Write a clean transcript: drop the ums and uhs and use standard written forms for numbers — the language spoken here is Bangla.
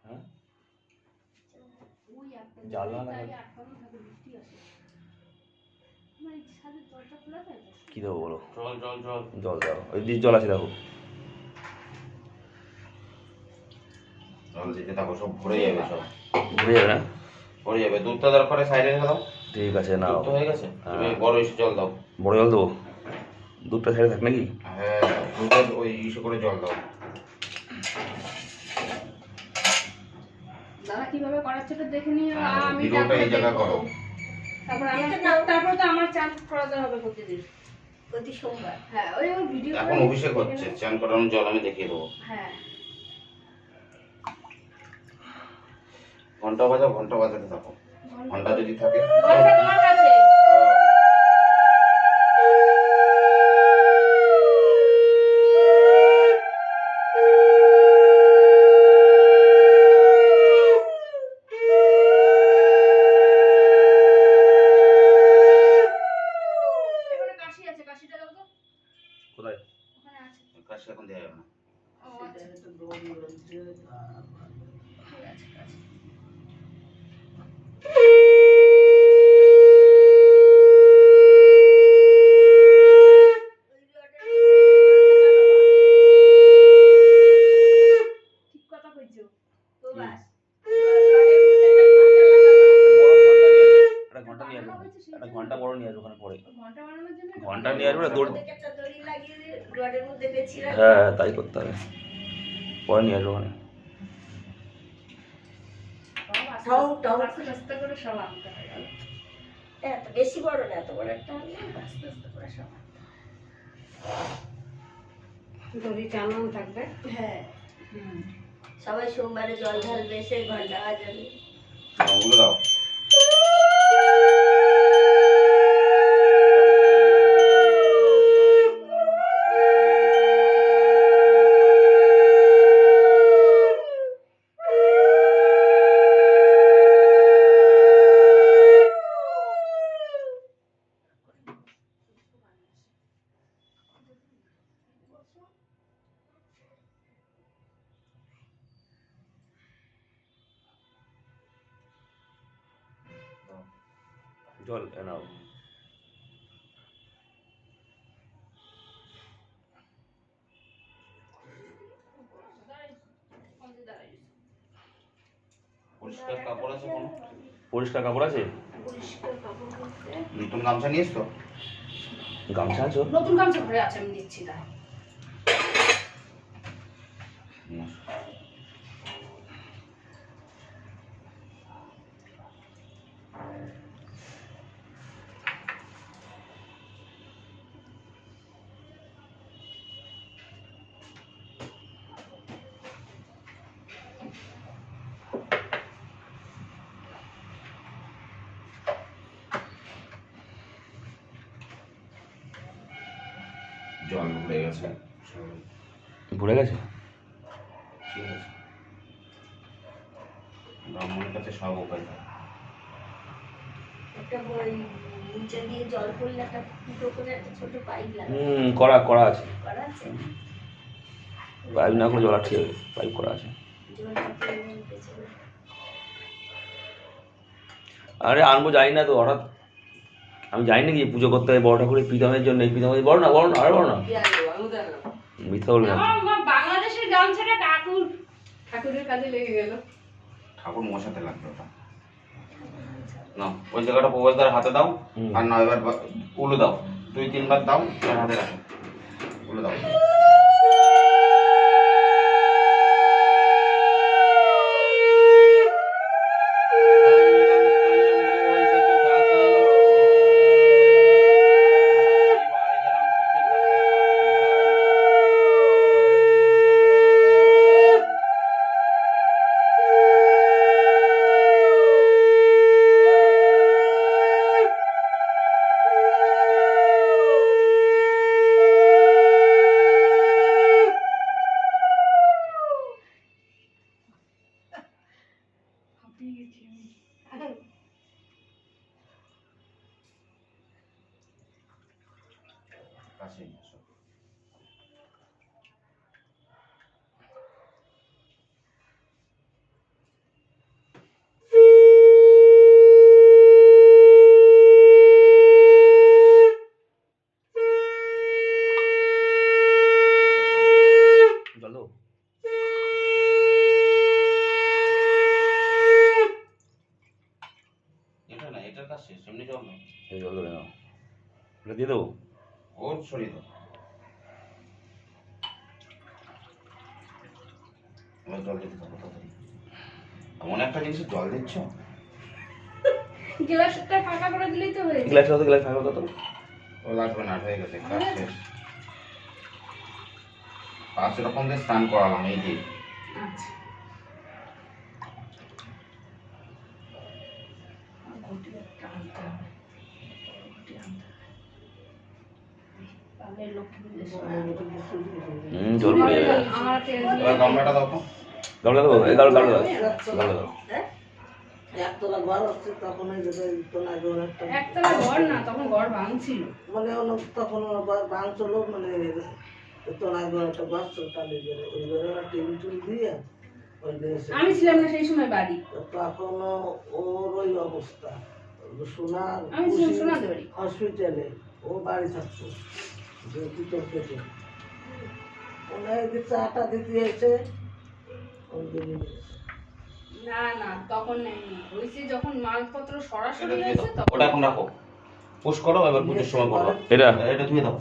হ্যাঁ জানলা লাগা কি দেবো বলো? জল জল জল জল দাও, ওই ডিশ জল আছে দেখো। জল দিতে থাকো, সব ভরে যাবে, সব ভরে যাবে না? ভরে যাবে। দুধটা দরকারে সাইডে রেখে দাও। ঠিক আছে নাও। দুধ তো হয়ে গেছে, তুমি বড় ইস্যু জল দাও। বড় জল দেবো? দুধটা সাইডে থাক নাকি? হ্যাঁ, দুধের ওই ইস্যু করে জল দাও। দাদা কিভাবে করাচ্ছে তো দেখে নিও। আমি ভিডিওটা এই জায়গা করো। তারপর তো আমার চান করাতে হবে প্রতিদিন, প্রতি সোমবার। হ্যাঁ, ওই ভিডিও এখন অভিষেক হচ্ছে, চান করানোর জল আমি দেখিয়ে দেবো। হ্যাঁ, ঘন্টা বাজাতে থাকো। ঘন্টা যদি থাকে তোমার কাছে কোথায়? কাশি এখন দেওয়া যাবে না। ঘন্টা বড় নিয়ে আসবো, ওখানে পরে ঘন্টা নিয়ে আসবো না, দড়ি। হ্যাঁ তাই করতে হবে, পরে নিয়ে আসবো ওখানে। বেশি বড় না, এত বড় একটা আস্তে আস্তে করে সব দড়ি টানানো থাকবে। হ্যাঁ, সবাই সোমবারে জল ঢালবে, সে ঘন্টা বাজাবে। ওগুলো দাও। জল নাও। পরিষ্কার কাপড় আছে কোনো? পরিষ্কার কাপড় আছে? নতুন গামছা নিয়েছ তো? গামছা আছো? নতুন গামছা ঘরে আছে, আমি দিচ্ছি। তাই জল ভরে গেছে, ভরে গেছে? ঠিক আছে। ব্রাহ্মণের কাছে সব উপায় থাকে। একটা বই নিচে দিয়ে জল পড়লে একটা ফুটো করে একটা ছোট পাইপ লাগে। করা করা আছে। করা আছে? পাইপ না করে জল আটকে যাবে, পাইপ করা আছে। আরে আনবো যাই না তো, হঠাৎ আমি যাই নাকি পুজো করতে হবে বড় ঠাকুরের প্রীতমের জন্য। এই প্রীতমের বড় না, বড় না, আরে বড় না, মিথ্যা বলবি না। বাংলাদেশের গামছাটা ঠাকুরের কাজে লেগে গেল। ঠাকুর মশাতে লাগবে ওটা না। ওই জায়গাটা প্রবেশদ্বার হাতে দাও, আর 9 বার উলু দাও, 2-3 বার দাও, আর হাতে রাখো, উলু দাও। এবার জল দিতে থাকো তাড়াতাড়ি। এমন একটা জিনিসে জল দিচ্ছ, গ্লাসটা ফাঁকা করে দিলেই তো হয়ে গ্লাস কত গ্লাস ফাঁকা কত ও লাগবে না, হয়ে গেছে কাজ শেষ। 5 রকম দিয়ে স্নান করালাম এই যে। আচ্ছা ঘটি একটা আনতে হবে, ঘটি আনতে হবে। তাহলে লক্ষ্মী জল পড়ে যাবে আমার তেল দিয়ে এবার গামলাটা দাও তো। গামলা দেবো এই গামলা দাও গামলা দাও একতলা ঘর হচ্ছে তখন ওই যে তোলা ঘর একটা একতলা ঘর না, তখন ঘর ভাঙছিল। মানে তখন ভাঙছিল মানে তোলা ঘর একটা ঘর ছিল টালি ঘরে, ওই ঘরে ওরা টিন টুল দিয়ে ওই দিয়েছে। আমি ছিলাম না সেই সময় বাড়ি, তখনও ওর ওই অবস্থা। সোনার আমি ছিলাম সোনাদের বাড়ি। হসপিটালে ও বাড়ি থাকতো যে পিতর পেটে ওনার চাটা দিতে এসে ওই দিকে না না তখন নেই, হয়েছে যখন মালপত্র এটা সরাসরি ধুয়ে হয়েছে দাও, তখন। ওটা এখন রাখো, পুশ করো, এবার পুজোর সময় করো। এটা এটা ধুয়ে দাও।